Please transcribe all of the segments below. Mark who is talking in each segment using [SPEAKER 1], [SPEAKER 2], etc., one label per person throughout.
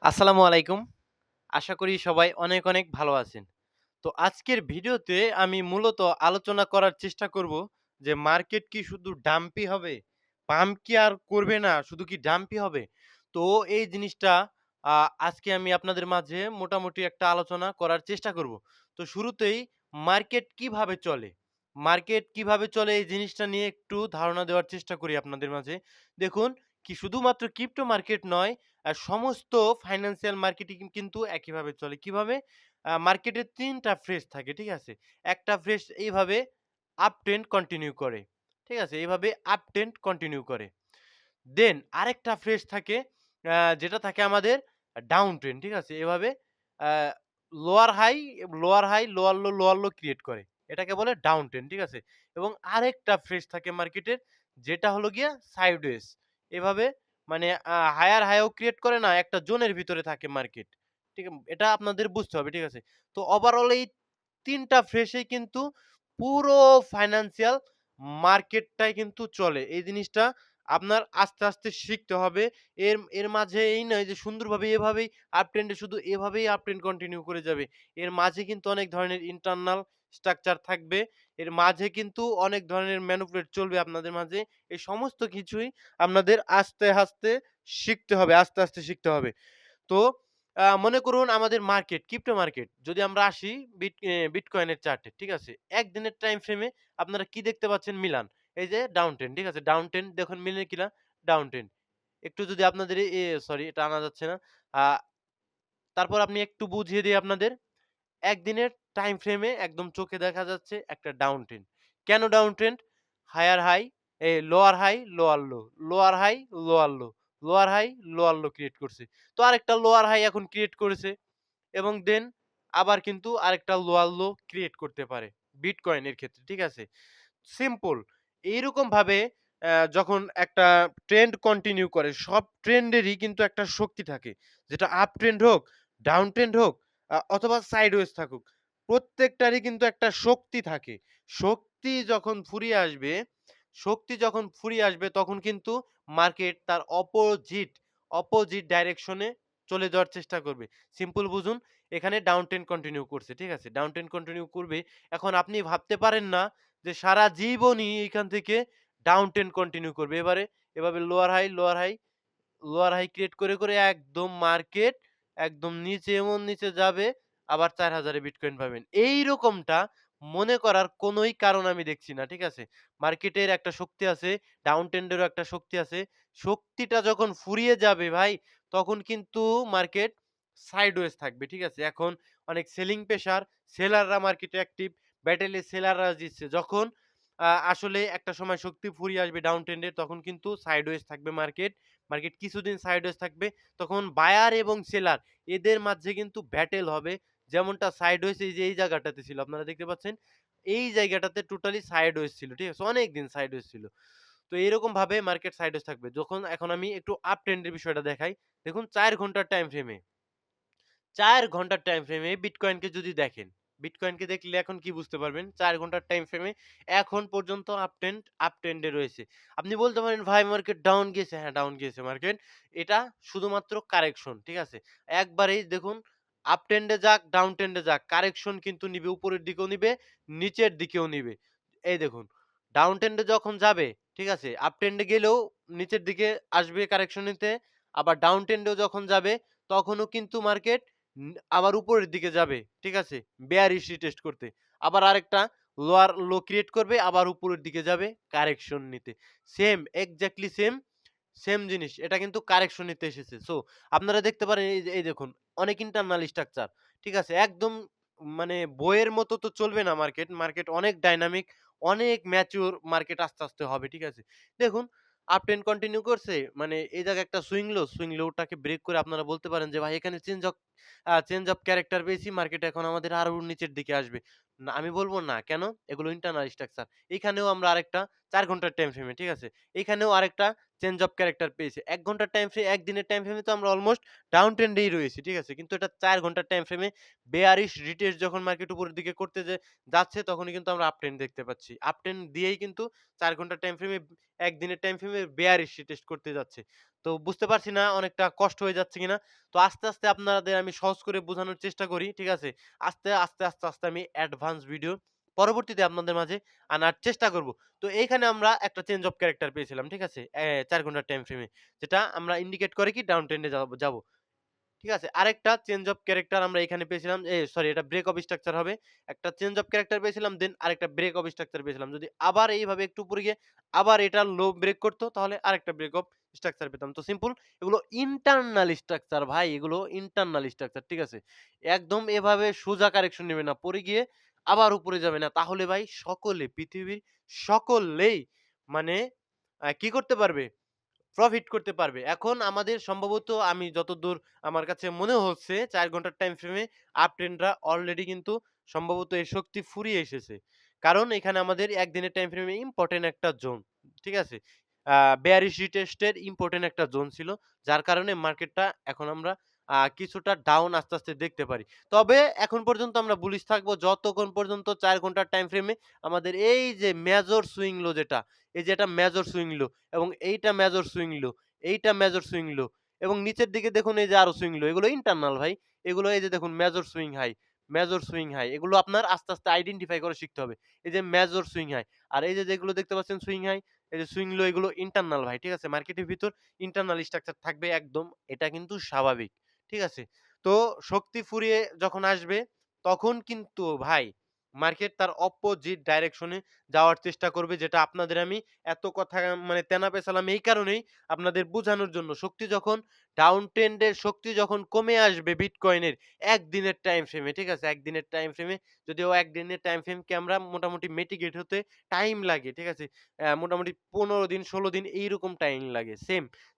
[SPEAKER 1] আসসালামু আলাইকুম। আশা করি সবাই অনেক, অনেক ভালো আছেন। তো আজকের ভিডিওতে আমি মূলত আলোচনা করার চেষ্টা করব যে মার্কেট কি শুধু ডাম্পই হবে? পাম্প কি আর করবে না, শুধু কি ডাম্পই হবে? তো এই জিনিসটা আ আজকে আমি আপনাদের মাঝে মোটামুটি একটা আলোচনা করার চেষ্টা করব। তো শুরুতেই মার্কেট কিভাবে চলে? মার্কেট কিভাবে চলে এই জিনিসটা নিয়ে একটু ধারণা দেওয়ার চেষ্টা করি আপনাদের মাঝে। দেখুন কি শুধুমাত্র ক্রিপ্টো মার্কেট নয়, সমস্ত ফাইন্যান্সিয়াল মার্কেটিং কিন্তু একইভাবে চলে। কিভাবে? মার্কেটে ৩ টা ফ্রেজ থাকে, ঠিক আছে? একটা ফ্রেজ এইভাবে আপ ট্রেন্ড কন্টিনিউ করে। ঠিক আছে? এভাবে আপ ট্রেন্ড কন্টিনিউ করে। দেন আরেকটা ফ্রেজ থাকে যেটা থাকে আমাদের ডাউন ট্রেন্ড, ঠিক আছে? এভাবে a lower high, lower high, lower low create করে। এটাকে বলে ডাউন ট্রেন্ড, ঠিক আছে? এবং আরেকটা ফ্রেজ থাকে মার্কেটের যেটা হলো গিয়া সাইডওয়েজ। এভাবে মানে হায়ার হাইও ক্রিয়েট করে না, একটা জোনের ভিতরে থাকে মার্কেট। এটা আপনাদের বুঝতে হবে, ঠিক আছে? তো ওভারঅল এই ৩ টা ফ্রেজেই কিন্তু পুরো ফাইন্যান্সিয়াল মার্কেটটাই কিন্তু চলে। এই জিনিসটা আপনার আস্তে, আস্তে শিখতে হবে। এর মাঝে এই নয় যে সুন্দরভাবে এভাবেই আপ ট্রেন্ড এ শুধু এভাবেই আপ ট্রেন্ড কন্টিনিউ করে যাবে। এর মাঝে কিন্তু অনেক ধরনের ইন্টারনাল স্ট্রাকচার থাকবে। এর মাঝে কিন্তু অনেক ধরনের ম্যানিপুলেট চলবে আপনাদের মাঝে। এই সমস্ত কিছুই আপনাদের আস্তে, আস্তে শিখতে হবে, আস্তে, আস্তে শিখতে হবে। তো মনে করুন আমাদের মার্কেট, ক্রিপ্টো মার্কেট যদি আমরা আসি বিটকয়েনের চার্টে, ঠিক আছে? একদিনের টাইম ফ্রেমে আপনারা কি দেখতে পাচ্ছেন? মিলান। এই যে ডাউন ট্রেন্ড, ঠিক আছে? ডাউন ট্রেন্ড দেখুন মিলে কিনা? Down trend. একটু যদি আপনাদের সরি এটা আনা যাচ্ছে না। আ তারপর আপনি একটু বুঝিয়ে দিই আপনাদের। একদিনের টাইম ফ্রেমে একদম চোখে দেখা যাচ্ছে একটা ডাউন ট্রেন্ড। কেন down trend? Higher high, lower high, lower low, lower high, lower low, lower high, lower low create করছে। তো আরেকটা লোয়ার হাই এখন ক্রিয়েট করেছে এবং দেন আবার কিন্তু আরেকটা লোয়ার লো ক্রিয়েট করতে পারে বিটকয়েন এর ক্ষেত্রে, ঠিক আছে? সিম্পল। এইরকমভাবে যখন একটা ট্রেন্ড কন্টিনিউ করে, সব ট্রেন্ডেরই কিন্তু একটা শক্তি থাকে। যেটা আপ ট্রেন্ড হোক, ডাউন ট্রেন্ড হোক অথবা সাইডওয়েজ থাকুক। প্রত্যেকটারই কিন্তু একটা শক্তি থাকে। শক্তি যখন ফুরিয়ে আসবে শক্তি যখন ফুরিয়ে আসবে তখন কিন্তু মার্কেট তার অপোজিট ডাইরেকশন এ চলে যাওয়ার চেষ্টা করবে। সিম্পল বুঝুন, এখানে ডাউন ট্রেন্ড কন্টিনিউ করছে, ঠিক আছে? ডাউন ট্রেন্ড কন্টিনিউ করবে। এখন আপনি ভাবতে পারেন না যে সারা জীবনই এখান থেকে ডাউন ট্রেন্ড কন্টিনিউ করবে। এভাবে লোয়ার হাই ক্রিয়েট করে একদম মার্কেট একদম নিচে এমন নিচে যাবে, আবার ৪,০০০ এ বিটকয়েন পাবেন। এইরকমটা মনে করার কোনই কারণ আমি দেখছি না। ঠিক আছে? মার্কেটের একটা শক্তি আছে, ডাউন ট্রেন্ড এরও একটা শক্তি আছে। শক্তিটা যখন ফুরিয়ে যাবে ভাই, তখন কিন্তু মার্কেট সাইডওয়েজ থাকবে। ঠিক আছে? এখন অনেক সেলিং প্রেশার, সেলাররা মার্কেটে অ্যাক্টিভ, ব্যাটেলে সেলাররা জিতছে। যখন আসলে একটা সময় শক্তি ফুরিয়ে আসবে ডাউন ট্রেন্ড এর, তখন কিন্তু সাইডওয়েজ থাকবে মার্কেট। মার্কেট কিছুদিন সাইডওয়েজ থাকবে। তখন বায়ার এবং সেলার এদের মাঝে কিন্তু ব্যাটেল হবে। যেমনটা সাইডওয়েজ এই যে এই জায়গাটাতে ছিল। আপনারা দেখতে পাচ্ছেন? এই জায়গাটাতে টোটালি সাইডওয়েজ ছিল। ঠিক আছে? অনেকদিন সাইডওয়েজ ছিল। তো এরকমভাবে মার্কেট সাইডওয়েজ থাকবে। এখন আমি একটু আপ ট্রেন্ড এর বিষয়টা দেখাই। দেখুন ৪ ঘন্টার টাইম ফ্রেমে ৪ ঘন্টার টাইম ফ্রেমে বিটকয়েনকে যদি দেখেন, বিটকয়েনকে দেখলে এখন কি বুঝতে পারবেন? ৪ ঘন্টার টাইম ফ্রেমে এখন পর্যন্ত আপ ট্রেন্ড এ রয়েছে। আপনি বলতে পারেন, "ভাই মার্কেট ডাউন গিয়েছে।" হ্যাঁ, ডাউন গিয়েছে মার্কেট। এটা শুধুমাত্র কারেকশন, ঠিক আছে? একবারেই দেখুন আপ ট্রেন্ড এ যাক, ডাউন ট্রেন্ড এ যাক, কারেকশন কিন্তু নিবে, উপরের দিকেও নিবে, নিচের দিকেও নিবে। এই দেখুন, ডাউন ট্রেন্ড এ যখন যাবে, ঠিক আছে? আপ ট্রেন্ড এ গেলেও নিচের দিকে আসবে কারেকশন নিতে। আবার ডাউন ট্রেন্ড এও যখন যাবে, তখনও কিন্তু মার্কেট আবার উপরের দিকে যাবে। ঠিক আছে? বেয়ারিশ রিটেস্ট করতে। আবার আরেকটা লোয়ার লো ক্রিয়েট করবে, আবার উপরের দিকে যাবে কারেকশন নিতে। এক্সাক্টলি সেম জিনিস। এটা কিন্তু কারেকশন নিতে এসেছে। সো আপনারা দেখতে পারেন এই দেখুন অনেক ইন্টারনাল স্ট্রাকচার। ঠিক আছে? একদম মানে বইয়ের মতো তো চলবে না মার্কেট। মার্কেট অনেক ডাইনামিক, অনেক ম্যাচিউর মার্কেট আস্তে, আস্তে হবে। ঠিক আছে? দেখুন আপ ট্রেন্ড কন্টিনিউ করছে। মানে এই জায়গায় একটা সুইং লোটাকে ব্রেক করে আপনারা বলতে পারেন যে, ভাই এখানে চেঞ্জ অফ ক্যারেক্টার পেয়েছি। মার্কেট এখন আমাদের আরো নিচের দিকে আসবে। না, আমি বলব না। কেন? এগুলো ইন্টারনাল স্ট্রাকচার। এখানেও আমরা আরেকটা ৪ ঘন্টার টাইম ফ্রেমে, ঠিক আছে? এখানেও আরেকটা চেঞ্জ অফ ক্যারেক্টার পেয়েছে। ১ ঘন্টার টাইম ফ্রেম ১ দিনের টাইম ফ্রেমে তো আমরা অলমোস্ট ডাউন ট্রেন্ডেই রয়েছি। ঠিক আছে? কিন্তু এটা ৪ ঘন্টার টাইম ফ্রেমে বেয়ারিশ রিটেস্ট যখন মার্কেট উপরের দিকে করতে যাচ্ছে তখনই কিন্তু আমরা আপ ট্রেন্ড দেখতে পাচ্ছি। আপ ট্রেন্ড দিয়েই কিন্তু ৪ ঘন্টার টাইম ফ্রেমে ১ দিনের টাইম ফ্রেমে বেয়ারিশ রিটেস্ট করতে যাচ্ছে। তো বুঝতে পারছি না অনেকটা কষ্ট হয়ে যাচ্ছে কিনা। তো আস্তে, আস্তে আপনাদের আমি সহজ করে বোঝানোর চেষ্টা করি। ঠিক আছে? আস্তে, আস্তে আমি অ্যাডভান্স ভিডিও পরবর্তীতে আপনাদের মাঝে আনার চেষ্টা করব। তো এইখানে আমরা একটা চেঞ্জ অফ ক্যারেক্টার পেয়েছিলাম। ঠিক আছে? ৪ ঘন্টার টাইম ফ্রেমে। যেটা আমরা ইন্ডিকেট করে কি ডাউন ট্রেন্ডে যাবো। ঠিক আছে? আরেকটা চেঞ্জ অফ ক্যারেক্টার আমরা এখানে পেয়েছিলাম। সরি এটা ব্রেক অফ স্ট্রাকচার হবে। একটা চেঞ্জ অফ ক্যারেক্টার পেয়েছিলাম, দেন আরেকটা ব্রেক অফ স্ট্রাকচার পেয়েছিলাম। যদি আবার এইভাবে একটু উপরে গিয়ে আবার এটা লো ব্রেক করত তাহলে আরেকটা ব্রেক অফ স্ট্রাকচার পেতাম। তো সিম্পল এগুলো ইন্টারনাল স্ট্রাকচার ভাই, এগুলো ইন্টারনাল স্ট্রাকচার। ঠিক আছে? একদম এভাবে সোজা কারেকশন নিবে না। পড়ে গিয়ে আবার উপরে যাবে না। তাহলে ভাই পৃথিবীর সকলেই মানে কি করতে পারবে? প্রফিট করতে পারবে। এখন আমাদের সম্ভবত আমি যতদূর আমার কাছে মনে হচ্ছে ৪ ঘন্টার টাইম ফ্রেমে আপ ট্রেন্ডরা অলরেডি কিন্তু সম্ভবত এর শক্তি ফুরিয়ে এসেছে। কারণ এখানে আমাদের একদিনের টাইম ফ্রেমে ইম্পোর্টেন্ট একটা জোন। ঠিক আছে? বেয়ারিশ রিটেস্টের ইম্পোর্টেন্ট একটা জোন ছিল। যার কারণে মার্কেটটা এখন আমরা কিছুটা ডাউন আস্তে, আস্তে দেখতে পারি। তবে এখন পর্যন্ত আমরা বুলিশ থাকবো যতক্ষণ পর্যন্ত ৪ ঘন্টার টাইম ফ্রেমে আমাদের এই যে মেজর সুইং লো যেটা, এই যে এটা মেজর সুইং লো এবং এইটা মেজর সুইং লো, এইটা মেজর সুইং লো এবং নিচের দিকে দেখুন এই যে আরো সুইং লো। এগুলো ইন্টারনাল ভাই। এগুলো এই যে দেখুন major swing high, major swing high. এগুলো আপনার আস্তে, আস্তে আইডেন্টিফাই করে শিখতে হবে। এই যে মেজর সুইং হাই। আর এই যে যেগুলো দেখতে পাচ্ছেন সুইং হাই, এই যে সুইং লো এগুলো ইন্টারনাল ভাই। ঠিক আছে? মার্কেটের ভিতর ইন্টারনাল স্ট্রাকচার থাকবে একদম। এটা কিন্তু স্বাভাবিক। ঠিক আছে? তো শক্তি ফুরিয়ে যখন আসবে তখন কিন্তু ভাই মার্কেট তার অপোজিট ডাইরেকশনে যাওয়ার চেষ্টা করবে, যেটা আপনাদের আমি এত কথা মানে তেনা পেছালাম এই কারণেই আপনাদের বোঝানোর জন্য। ডাউন ট্রেন্ড এর শক্তি যখন কমে আসবে বিটকয়েনের একদিনের টাইম ফ্রেমে, ঠিক আছে? একদিনের টাইম ফ্রেমে যদিও একদিনের টাইম ফ্রেমকে আমরা মোটামুটি মিটিগেট হতে টাইম লাগে, ঠিক আছে? মোটামুটি ১৫ দিন ১৬ দিন এইরকম টাইম লাগে।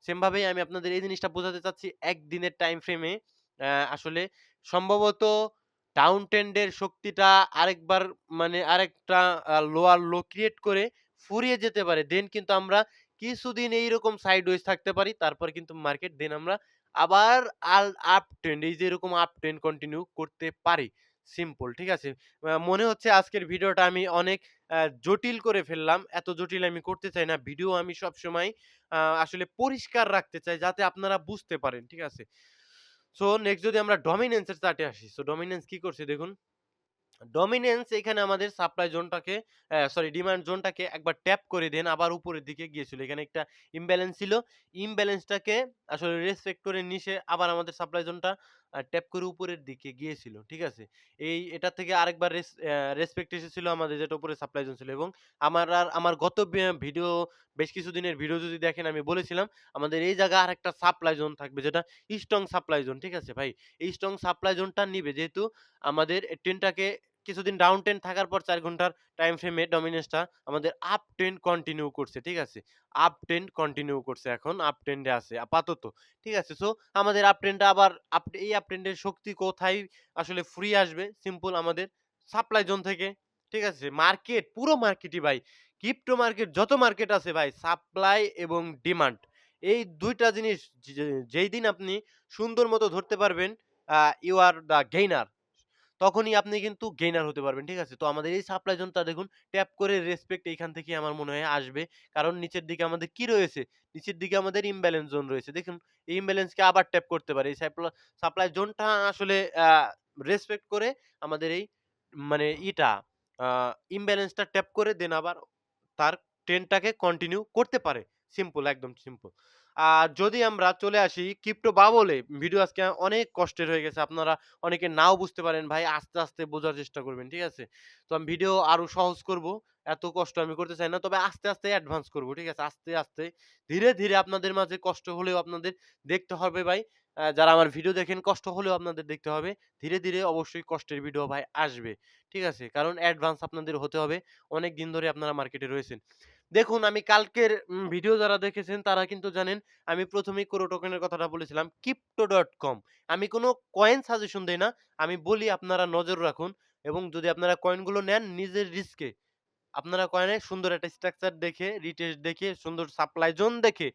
[SPEAKER 1] সেম ভাবেই আমি আপনাদের এই জিনিসটা বোঝাতে চাচ্ছি একদিনের টাইম ফ্রেমে আসলে সম্ভবত ডাউন ট্রেন্ড এর শক্তিটা আরেকবার মানে আরেকটা লোয়ার লো ক্রিয়েট করে ফুরিয়ে যেতে পারে। দেন কিন্তু আমরা কিছুদিন এইরকম সাইডওয়েজ থাকতে পারি। তারপর কিন্তু মার্কেট দেন আমরা আবার আপ ট্রেন্ড এই যে এরকম আপ ট্রেন্ড কন্টিনিউ করতে পারি। সিম্পল, ঠিক আছে? মনে হচ্ছে আজকের ভিডিওটা আমি অনেক জটিল করে ফেললাম। এত জটিল আমি করতে চাই না। ভিডিও আমি সবসময় আসলে পরিষ্কার রাখতে চাই যাতে আপনারা বুঝতে পারেন। ঠিক আছে? সো নেক্সট যদি আমরা ডমিনেন্স এর চার্টে আসি। সো ডমিনেন্স কি করছে দেখুন। ডমিনেন্স এখানে আমাদের সাপ্লাই জোনটাকে ডিমান্ড জোনটাকে একবার ট্যাপ করে দেন আবার উপরের দিকে গিয়েছিল। এখানে একটা ইমব্যালেন্স ছিল। ইমব্যালেন্সটাকে আসলে রেসপেক্ট করে নিসে আবার আমাদের সাপ্লাই জোনটা ট্যাপ করে উপরের দিকে গিয়েছিল। ঠিক আছে? এটা থেকে আরেকবার রেসপেক্ট এসেছিল আমাদের যেটা উপরে সাপ্লাই জোন ছিল এবং আমার গত ভিডিও বেশ কিছুদিনের ভিডিও যদি দেখেন আমি বলেছিলাম আমাদের এই জায়গায় আরেকটা সাপ্লাই জোন থাকবে যেটা স্ট্রং সাপ্লাই জোন। ঠিক আছে ভাই? এই স্ট্রং সাপ্লাই জোনটা নিবে যেহেতু আমাদের ট্রেন্ডটাকে কিছুদিন ডাউন ট্রেন্ড থাকার পর ৪ ঘন্টার টাইম ফ্রেমে ডমিনেন্সটা আমাদের আপ ট্রেন্ড কন্টিনিউ করছে। ঠিক আছে? আপ ট্রেন্ড কন্টিনিউ করছে এখন আপ ট্রেন্ডে আছে আপাতত। ঠিক আছে? সো আমাদের আপ ট্রেন্ডটা আবার এই আপ ট্রেন্ডের শক্তি কোথায় আসলে ফ্রি আসবে? সিম্পল আমাদের সাপ্লাই জোন থেকে। ঠিক আছে? মার্কেট পুরো মার্কেটই ভাই ক্রিপ্টো মার্কেট যত মার্কেট আছে ভাই সাপ্লাই এবং ডিমান্ড এই ২ টা জিনিস যেই দিন আপনি সুন্দর মতো ধরতে পারবেন ইউ আর দ্য গেইনার তখনই আপনি কিন্তু গেইনার হতে পারবেন। ঠিক আছে? তো আমাদের এই সাপ্লাই জোনটা দেখুন ট্যাপ করে রেসপেক্ট এইখান থেকেই আমার মনে হয় আসবে। কারণ নিচের দিকে আমাদের কি রয়েছে? নিচের দিকে আমাদের ইমব্যালেন্স জোন রয়েছে। দেখুন এই ইমব্যালেন্সকে আবার ট্যাপ করতে পারে। এই সাপ্লাই জোনটা আসলে রেসপেক্ট করে আমাদের এই মানে আ ইমব্যালেন্সটা ট্যাপ করে দেন আবার তার ট্রেন্ডটাকে কন্টিনিউ করতে পারে। সিম্পল একদম সিম্পল। আর যদি আমরা চলে আসি ক্রিপ্টো বাবলে, ভিডিও আজকে অনেক কষ্টের হয়ে গেছে। আপনারা অনেকে নাও বুঝতে পারেন ভাই আস্তে, আস্তে বোঝার চেষ্টা করবেন। ঠিক আছে? তো আমি ভিডিও আরো সহজ করব। এত কষ্ট আমি করতে চাই না। তবে আস্তে, আস্তে অ্যাডভান্স করব। ঠিক আছে? আস্তে, আস্তে ধীরে, ধীরে আপনাদের মাঝে কষ্ট হলেও আপনাদের দেখতে হবে ভাই। যারা আমার ভিডিও দেখেন কষ্ট হলেও আপনাদের দেখতে হবে। ধীরে, ধীরে অবশ্যই কষ্টের ভিডিও ভাই আসবে। ঠিক আছে? কারণ অ্যাডভান্স আপনাদের হতে হবে। অনেক দিন ধরে আপনারা মার্কেটে রয়েছেন। দেখুন আমি কালকের ভিডিও যারা দেখেছেন তারা কিন্তু জানেন আমি ১ম এই কোর টোকেনের কথাটা বলেছিলাম Crypto.com আমি কোন কয়েন সাজেশন দেই না। আমি বলি আপনারা নজর রাখুন এবং যদি আপনারা কয়েনগুলো নেন নিজের রিস্কে আপনারা কয়েনে সুন্দর একটা স্ট্রাকচার দেখে, রিটেস্ট দেখে, সুন্দর সাপ্লাই জোন দেখে,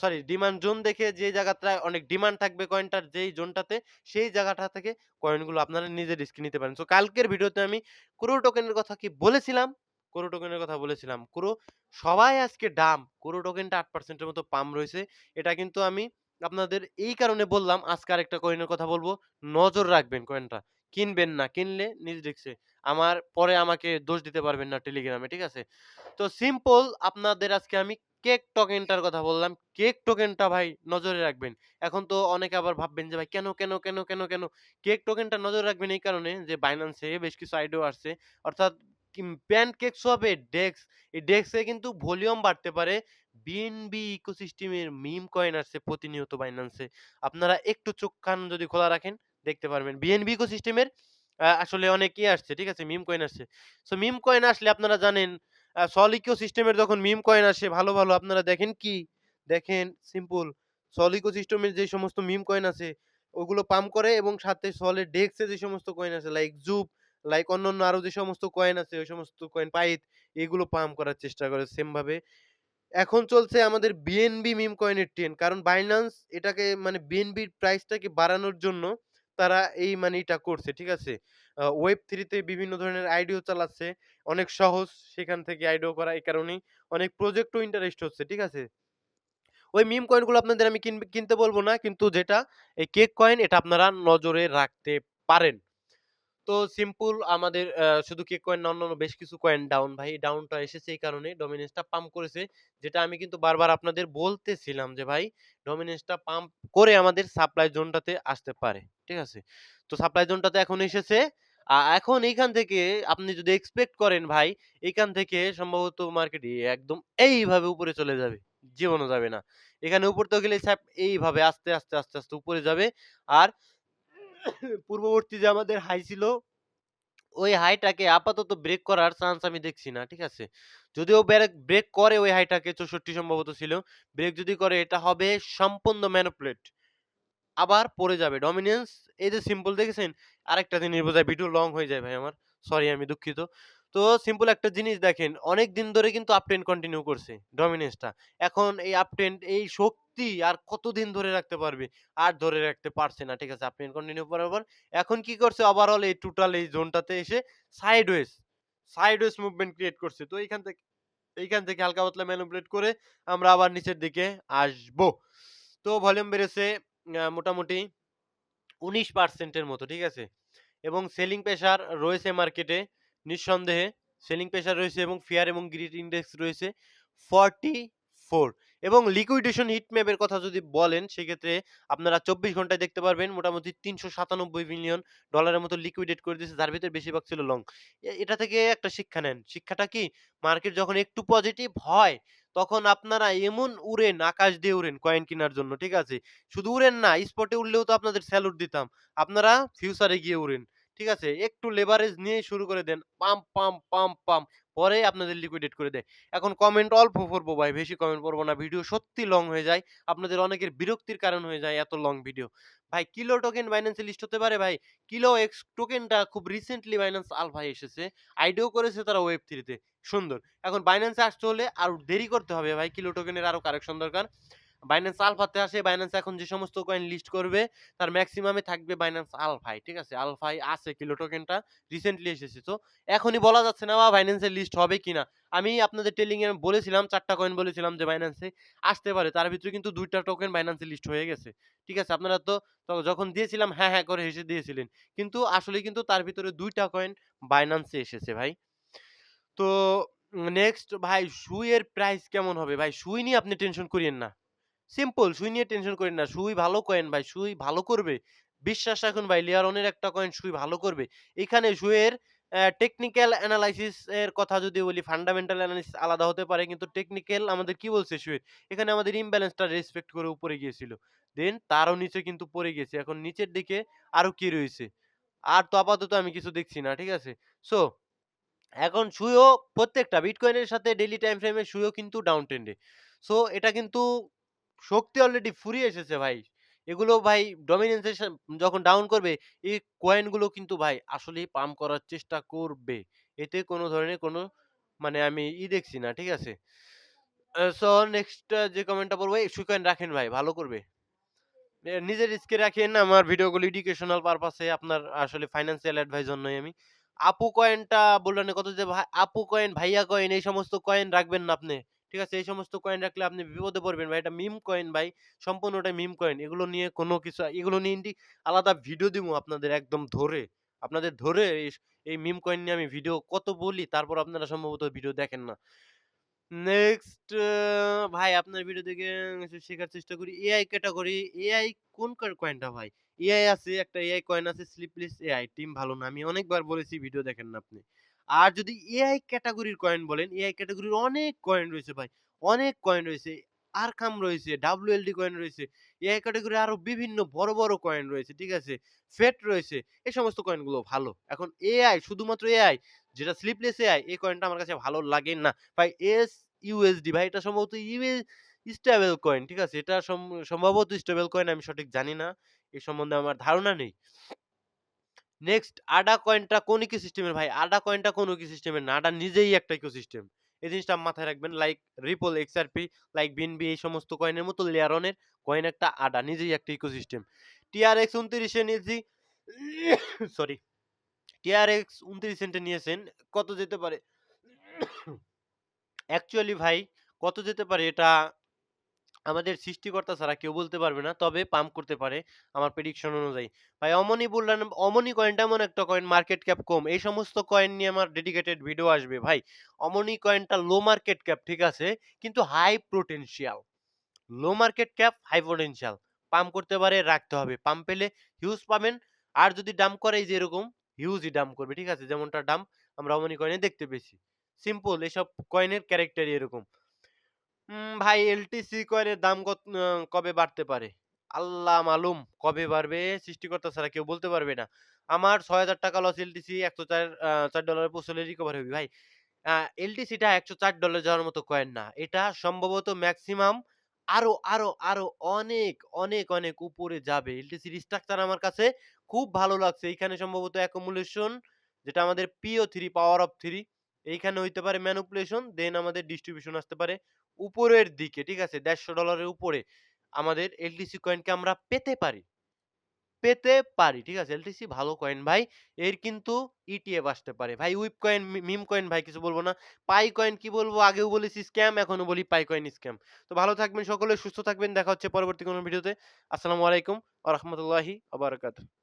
[SPEAKER 1] সরি ডিমান্ড জোন দেখে যে জায়গাটায় অনেক ডিমান্ড থাকবে কয়েনটার যেই জোনটাতে, সেই জায়গাটা থেকে কয়েনগুলো আপনারা নিজে রিস্কে নিতে পারেন। সো কালকের ভিডিওতে আমি ক্রো টোকেনের কথা কি বলেছিলাম? ক্রো টোকেনের কথা বলেছিলাম। ক্রো সবাই আজকে ডাম্প। ক্রো টোকেনটা 8% এর মতো পাম্প রয়েছে। এটা কিন্তু আমি আপনাদের এই কারণে বললাম, আজকে আরেকটা কয়েনের কথা বলবো। নজর রাখবেন কয়েনটা। কিনবেন না। কিনলে নিজ রিস্কে। আমার পরে আমাকে দোষ দিতে পারবেন না টেলিগ্রামে, ঠিক আছে? তো সিম্পল আপনাদের আজকে আমি কেক টোকেনটার কথা বললাম। কেক টোকেনটা ভাই নজরে রাখবেন। এখন তো অনেকে আবার ভাববেন যে ভাই কেন? কেক টোকেনটা নজরে রাখবেন এই কারণে যে Binance এ বেশ কিছু আইডিয়া আসছে। অর্থাৎ প্যানকেক সোয়াপ এর ডেক্স, এই ডেক্স এ কিন্তু ভলিউম বাড়তে পারে। বিএনবি ইকোসিস্টেমের মিম কয়েন আসছে প্রতিনিয়ত Binance এ। আপনারা একটু চোখ কান যদি খোলা রাখেন দেখতে পারবেন। বিএনবি ইকোসিস্টেমের আসলে অনেক আসছে, ঠিক আছে? মিম কয়েন আসছে। সো মিম কয়েন আসলে আপনারা জানেন সল ইকোসিস্টেমের যখন মিম কয়েন আসে ভালো আপনারা দেখেন কি? দেখেন সিম্পল সল ইকোসিস্টেমের যে সমস্ত মিম কয়েন আছে ওগুলো পাম্প করে এবং সাথে সলের ডেক্স এ যে সমস্ত কয়েন আছে লাইক জুপ, লাইক অন্যান্য আরো যে সমস্ত কয়েন আছে ওই সমস্ত কয়েন পাইথ এগুলো পাম্প করার চেষ্টা করে সেম ভাবে। এখন চলছে আমাদের বিএনবি মিম কয়েনের ট্রেন্ড। কারণ Binance এটাকে মানে বিএনবির প্রাইসটাকে বাড়ানোর জন্য তারা এই মানে এটা করছে। ঠিক আছে? Web3 তে বিভিন্ন ধরনের আইডিও চালাচ্ছে। অনেক সহজ সেখান থেকে আইডিও করা। এই কারণেই অনেক প্রজেক্টও ইন্টারেস্ট হচ্ছে। ঠিক আছে? ওই মিম কয়েনগুলো আপনাদের আমি কিনতে বলব না। কিন্তু যেটা এই কেক কয়েন এটা আপনারা নজরে রাখতে পারেন। তো সিম্পল আমাদের শুধু কেক কয়েন না অন্যান্য বেশ কিছু কয়েন ডাউন ভাই। ডাউনটা এসেছে এই কারণে ডমিনেন্সটা পাম্প করেছে। যেটা আমি কিন্তু বারবার আপনাদের বলতেছিলাম যে ভাই ডমিনেন্সটা পাম্প করে আমাদের সাপ্লাই জোনটাতে আসতে পারে। ঠিক আছে? তো সাপ্লাই জোনটাতে এখন এসেছে। এখন এইখান থেকে আপনি যদি এক্সপেক্ট করেন ভাই, এইখান থেকে সম্ভবত মার্কেট একদম এইভাবে উপরে চলে যাবে। জীবনও যাবে না। এখানে উপর তো গেলে এইভাবে আস্তে উপরে যাবে। আর পূর্ববর্তী যে আমাদের হাই ছিল ওই হাইটাকে আপাতত ব্রেক করার চান্স আমি দেখছি না। ঠিক আছে? যদিও ব্রেক করে ওই হাইটাকে ৬৪ সম্ভবত ছিল। ব্রেক যদি করে এটা হবে সম্পূর্ণ ম্যানিপুলেট। আবার পড়ে যাবে। ডমিন্যান্স এই যে সিম্পল দেখেছেন? আরেকটা জিনিস বোঝায় ভিডিও লং হয়ে যায় ভাই আমার। সরি আমি দুঃখিত। তো সিম্পল একটা জিনিস দেখেন, অনেকদিন ধরে কিন্তু আপ ট্রেন্ড কন্টিনিউ করছে ডমিন্যান্সটা। এখন এই আপ ট্রেন্ড এই শক্তি আর কতদিন ধরে রাখতে পারবে? আর ধরে রাখতে পারছে না। ঠিক আছে? আপ ট্রেন্ড কন্টিনিউ করার পর এখন কি করছে ওভারঅল এই টোটাল এই জোনটাতে এসে সাইডওয়েজ, সাইডওয়েজ মুভমেন্ট ক্রিয়েট করছে। তো এইখান থেকে হালকা পাতলা ম্যানিপুলেট করে আমরা আবার নিচের দিকে আসবো। তো ভলিউম বেড়েছে মোটামুটি ১৯% এর মতো, ঠিক আছে? এবং সেলিং প্রেশার রয়েছে মার্কেটে নিঃসন্দেহে। সেলিং প্রেশার রয়েছে এবং ফিয়ার এবং গ্রিড ইনডেক্স রয়েছে 44 এবং লিকুইডেশন হিট ম্যাপের কথা যদি বলেন সেক্ষেত্রে আপনারা ২৪ ঘন্টায় দেখতে পারবেন মোটামুটি $৩৯৭ মিলিয়ন ডলারের মতো লিকুইডেট করে দিয়েছে যার ভিতরে বেশিরভাগ ছিল লং। এটা থেকে একটা শিক্ষা নেন। শিক্ষাটা কি? মার্কেট যখন একটু পজিটিভ হয় তখন আপনারা এমন উড়েন, আকাশ দিয়ে উড়েন কয়েন কেনার জন্য, ঠিক আছে? শুধু উড়েন না, স্পটে উড়লেও তো আপনাদের স্যালুট দিতাম। আপনারা ফিউচারে গিয়ে উড়েন। ঠিক আছে? একটু লেভারেজ নিয়েই শুরু করে দেন। Pump, pump, pump, pump. পরে আপনাদের লিকুইডেট করে দেয়। এখন কমেন্ট অল্প পড়বো ভাই, বেশি কমেন্ট পড়বো না। ভিডিও সত্যি লং হয়ে যায়। আপনাদের অনেকের বিরক্তির কারণ হয়ে যায় এত লং ভিডিও। ভাই কিলো টোকেন বাইন্যান্সে লিস্ট হতে পারে ভাই। কিলো এক্স টোকেনটা খুব রিসেন্টলি বাইন্যান্স আলফায় এসেছে। আইডিও করেছে তারা ওয়েব3 তে। সুন্দর। এখন বাইন্যান্সে আসতে হলে আরো দেরি করতে হবে ভাই। কিলো টোকেনের আরো কারেকশন দরকার। বাইন্যান্স আলফাতে আসে বাইন্যান্স এখন যে সমস্ত কয়েন লিস্ট করবে তার ম্যাক্সিমামে থাকবে বাইন্যান্স আলফায়। ঠিক আছে? আলফায় আছে কিলো টোকেনটা রিসেন্টলি এসেছে। তো এখনই বলা যাচ্ছে না বা বাইন্যান্সের লিস্ট হবে কিনা। আমি আপনাদের টেলিং এ বলেছিলাম ৪ টা কয়েন বলেছিলাম যে বাইন্যান্সে আসতে পারে। তার ভিতরে কিন্তু ২ টা টোকেন বাইন্যান্সে লিস্ট হয়ে গেছে। ঠিক আছে? আপনারা তো যখন দিয়েছিলাম হ্যাঁ, হ্যাঁ করে হেসে দিয়েছিলেন। কিন্তু আসলে কিন্তু তার ভিতরে ২ টা কয়েন বাইন্যান্সে এসেছে ভাই। তো নেক্সট ভাই সুই এর প্রাইস কেমন হবে? ভাই সুই নিয়ে আপনি টেনশন করিয়েন না। সিম্পল সুই নিয়ে টেনশন করেন না। সুই ভালো কয়েন ভাই, সুই ভালো করবে। বিশ্বাস রাখুন ভাই লেয়ারনের একটা কয়েন সুই ভালো করবে। এখানে সুইয়ের টেকনিক্যাল এনালাইসিস এর কথা যদি বলি ফান্ডামেন্টাল এনালাইসিস আলাদা হতে পারে কিন্তু টেকনিক্যাল আমাদের কি বলছে সুইয়ের? এখানে আমাদের ইমব্যালেন্সটা রেসপেক্ট করে উপরে গিয়েছিল। দেন তারও নিচে কিন্তু পড়ে গেছে। এখন নিচের দিকে আরো কি রয়েছে? আর তো আপাতত আমি কিছু দেখছি না। ঠিক আছে? সো এখন সুইও প্রত্যেকটা বিটকয়েনের সাথে ডেইলি টাইম ফ্রেমে সুইও কিন্তু ডাউন ট্রেন্ডে। সো এটা কিন্তু শক্তি অলরেডি ফুরিয়ে এসেছে ভাই। এগুলো ভাই ডমিনেন্স এর যখন ডাউন করবে এই কয়েন গুলো কিন্তু ভাই আসলেই পাম্প করার চেষ্টা করবে। এতে কোনো ধরনের কোনো মানে আমি দেখছি না। ঠিক আছে? সো নেক্সট যে কমেন্টটা পড়বো, "সুই কয়েন রাখেন ভাই, ভালো করবে।" নিজের রিস্কে রাখেন। আমার ভিডিওগুলো এডুকেশনাল পারপাসে, আপনার আসলে ফাইন্যান্সিয়াল অ্যাডভাইজার নই আমি। আপু কয়েনটা বললেন কত যে আপু কয়েন, ভাইয়া কয়েন এই সমস্ত কয়েন রাখবেন না আপনি। ঠিক আছে? এই সমস্ত কয়েন রাখলে আপনি বিপদে পড়বেন ভাই। এটা মিম কয়েন ভাই। সম্পূর্ণটাই মিম কয়েন। এগুলো নিয়ে কোনো কিছু, এগুলো নিয়ে আলাদা ভিডিও দিমু আপনাদের একদম ধরে। আপনাদের ধরে এই মিম কয়েন নিয়ে আমি ভিডিও কত বলি, তারপর আপনারা সম্ভবত ভিডিও দেখেন না। নেক্সট ভাই আপনার ভিডিও থেকে কিছু শেখার চেষ্টা করি। এআই ক্যাটেগরি, এআই কোন কয়েনটা ভাই? এআই আছে, একটা এআই কয়েন আছে স্লিপলেস এআই। টিম ভালো না। আমি অনেকবার বলেছি, ভিডিও দেখেন না আপনি। আর যদি এআই ক্যাটেগরির কয়েন বলেন, এআই ক্যাটেগরির অনেক কয়েন রয়েছে ভাই। অনেক কয়েন রয়েছে। আরকাম রয়েছে, WLD কয়েন রয়েছে। এআই ক্যাটেগরির আরো বিভিন্ন বড়, বড় কয়েন রয়েছে। ঠিক আছে? ফেট রয়েছে। এই সমস্ত কয়েনগুলো ভালো। এখন এআই, শুধুমাত্র এআই, যেটা স্লিপলেস এআই, এই কয়েনটা আমার কাছে ভালো লাগে না। ভাই ইউএসডি ভাই, এটা সম্ভবত স্টেবল কয়েন। ঠিক আছে? এটা সম্ভবত স্টেবল কয়েন, আমি সঠিক জানি না। এ সম্বন্ধে আমার ধারণা নেই। নেক্সট আডা কয়েনটা কোন ইকোসিস্টেমের ভাই? আডা কয়েনটা কোন ইকোসিস্টেমের না। আডা নিজেই একটা ইকোসিস্টেম। এই জিনিসটা মাথায় রাখবেন। Like ripple, XRP, like BNB, এই সমস্ত কয়েনের মতো লেয়ারনের কয়েন একটা আডা নিজেই একটা ইকোসিস্টেম। টিআরএক্স 29 এ নিয়েছি। সরি। টিআরএক্স 29 সেন্টে নিয়েছেন। কত যেতে পারে? অ্যাকচুয়ালি ভাই কত যেতে পারে এটা আমাদের সৃষ্টিকর্তা ছাড়া কেউ বলতে পারবে না। তবে পাম্প করতে পারে আমার প্রেডিকশন অনুযায়ী। ভাই অমনি বললেন, অমনি কয়েনটা এমন একটা কয়েন, মার্কেট ক্যাপ কম। এই সমস্ত কয়েন নিয়ে আমার ডেডিকেটেড ভিডিও আসবে ভাই। অমনি কয়েনটা লো মার্কেট ক্যাপ, ঠিক আছে? কিন্তু high potential. Low market cap, high potential. Pump করতে পারে, রাখতে হবে। পাম্প পেলে হিউজ পাবেন। আর যদি ডাম্প করে এই যে এরকম, হিউজই ডাম্প করবে। ঠিক আছে? যেমনটা ডাম্প আমরা অমনি কয়েনে দেখতে পেয়েছি। সিম্পল, এসব কয়েনের ক্যারেক্টারই এরকম। ভাই এলটিসি কয়েনের দাম কবে বাড়তে পারে? আল্লাহ মালুম কবে বাড়বে, সৃষ্টিকর্তা ছাড়া কেউ বলতে পারবে না। আমার ৳৬,০০০ লস এলটিসি ১০৪ $৪ পৌঁছলে রিকভার হবি ভাই। আ এলটিসিটা $১০৪ যাওয়ার মতো কয়েন না। এটা সম্ভবত মেক্সিমাম আরো অনেক, অনেক, অনেক উপরে যাবে। এলটিসির স্ট্রাকচার আমার কাছে খুব ভালো লাগছে। এইখানে সম্ভবত accumulation, যেটা আমাদের PO3, পাওয়ার অফ 3, এইখানে হইতে পারে ম্যানিপুলেশন, দেন আমাদের ডিস্ট্রিবিউশন আসতে পারে উপরের দিকে। ঠিক আছে? $১৫০ এর উপরে আমাদের এলটিসি কয়েনকে আমরা পেতে পারি। ঠিক আছে? এলটিসি ভালো কয়েন ভাই। এর কিন্তু ইটিএফ আসতে পারে। ভাই উইপ কয়েন, মিম কয়েন ভাই কিছু বলব না। পাই কয়েন কি বলবো? আগেও বলেছি স্ক্যাম, এখনো বলি পাই কয়েন স্ক্যাম। তো ভালো থাকবেন সকলে, সুস্থ থাকবেন। দেখা হচ্ছে পরবর্তী কোনো ভিডিওতে। আসসালামু আলাইকুম ওয়া রাহমাতুল্লাহি ওয়া বারাকাতুহু।